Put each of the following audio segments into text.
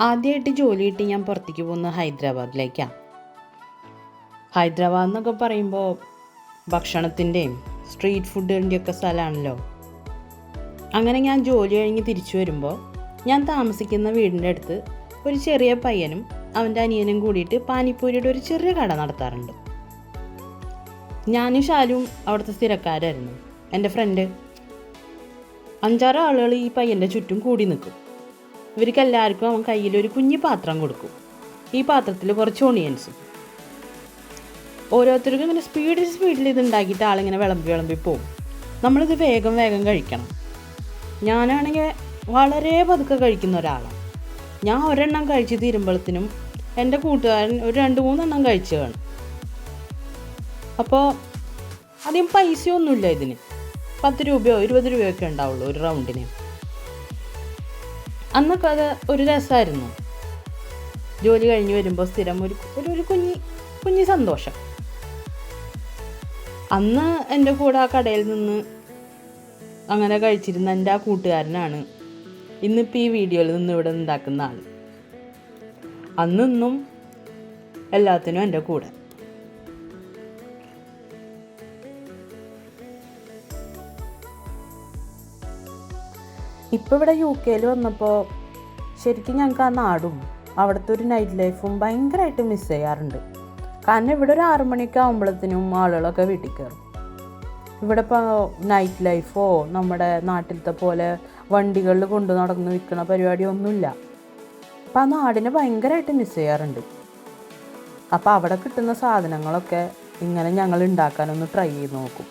ആദ്യമായിട്ട് ജോലി കിട്ടി ഞാൻ പുറത്തേക്ക് പോകുന്നത് ഹൈദരാബാദിലേക്കാണ്. ഹൈദരാബാദ് എന്നൊക്കെ പറയുമ്പോൾ ഭക്ഷണത്തിൻ്റെയും സ്ട്രീറ്റ് ഫുഡിൻ്റെയൊക്കെ സ്ഥലമാണല്ലോ. അങ്ങനെ ഞാൻ ജോലി കഴിഞ്ഞ് തിരിച്ചു വരുമ്പോൾ ഞാൻ താമസിക്കുന്ന വീടിൻ്റെ അടുത്ത് ഒരു ചെറിയ പയ്യനും അവൻ്റെ അനിയനും കൂടിയിട്ട് പാനിപ്പൂരിയുടെ ഒരു ചെറിയ കട നടത്താറുണ്ട്. ഞാനും ശാലും അവിടുത്തെ സ്ഥിരക്കാരായിരുന്നു. എൻ്റെ ഫ്രണ്ട് 5-6 ആളുകൾ ഈ പയ്യൻ്റെ ചുറ്റും കൂടി നിൽക്കും. ഇവർക്കെല്ലാവർക്കും അവൻ കയ്യിലൊരു കുഞ്ഞു പാത്രം കൊടുക്കും. ഈ പാത്രത്തിൽ കുറച്ച് ഓണിയൻസും. ഓരോരുത്തർക്കും ഇങ്ങനെ സ്പീഡിൽ ഇത് ഉണ്ടാക്കിയിട്ട് ആളിങ്ങനെ വിളമ്പി പോകും. നമ്മളിത് വേഗം കഴിക്കണം. ഞാനാണെങ്കിൽ വളരെ പതുക്കെ കഴിക്കുന്ന ഒരാളാണ്. ഞാൻ ഒരെണ്ണം കഴിച്ച് തീരുമ്പോഴത്തേനും എൻ്റെ കൂട്ടുകാരൻ ഒരു 2-3 എണ്ണം കഴിച്ചു കാണും. അപ്പോൾ അധികം പൈസയൊന്നുമില്ല ഇതിന്. 10 രൂപയോ 20 രൂപയൊക്കെ ഉണ്ടാവുള്ളൂ ഒരു റൗണ്ടിന്. അന്നൊക്കെ അത് ഒരു രസമായിരുന്നു. ജോലി കഴിഞ്ഞ് വരുമ്പോൾ സ്ഥിരം ഒരു കുഞ്ഞി സന്തോഷം. അന്ന് എൻ്റെ കൂടെ ആ കടയിൽ നിന്ന് അങ്ങനെ കഴിച്ചിരുന്ന എൻ്റെ ആ കൂട്ടുകാരനാണ് ഇന്നിപ്പോൾ ഈ വീഡിയോയിൽ നിന്ന് ഇവിടെ ഉണ്ടാക്കുന്ന ആൾ. അന്നിന്നും എല്ലാത്തിനും എൻ്റെ കൂടെ. ഇപ്പോൾ ഇവിടെ UK വന്നപ്പോൾ ശരിക്കും ഞങ്ങൾക്ക് ആ നാടും അവിടുത്തെ ഒരു നൈറ്റ് ലൈഫും ഭയങ്കരമായിട്ട് മിസ് ചെയ്യാറുണ്ട്. കാരണം ഇവിടെ ഒരു 6 മണിയൊക്കെ ആകുമ്പോഴത്തേനും ആളുകളൊക്കെ വീട്ടിൽ കയറും. ഇവിടെ ഇപ്പോൾ നൈറ്റ് ലൈഫോ നമ്മുടെ നാട്ടിലത്തെ പോലെ വണ്ടികളിൽ കൊണ്ടു നടന്ന് വിൽക്കുന്ന പരിപാടിയൊന്നുമില്ല. അപ്പോൾ ആ നാടിനെ ഭയങ്കരമായിട്ട് മിസ് ചെയ്യാറുണ്ട്. അപ്പോൾ അവിടെ കിട്ടുന്ന സാധനങ്ങളൊക്കെ ഇങ്ങനെ ഞങ്ങൾ ഉണ്ടാക്കാനൊന്ന് ട്രൈ ചെയ്ത് നോക്കും.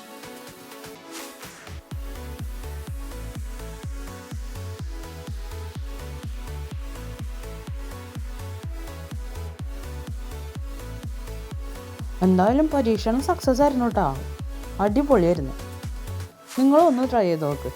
എന്തായാലും പരീക്ഷണം സക്സസ് ആയിരുന്നു കേട്ടോ. അടിപൊളിയായിരുന്നു. നിങ്ങളൊന്ന് ട്രൈ ചെയ്ത് നോക്ക്.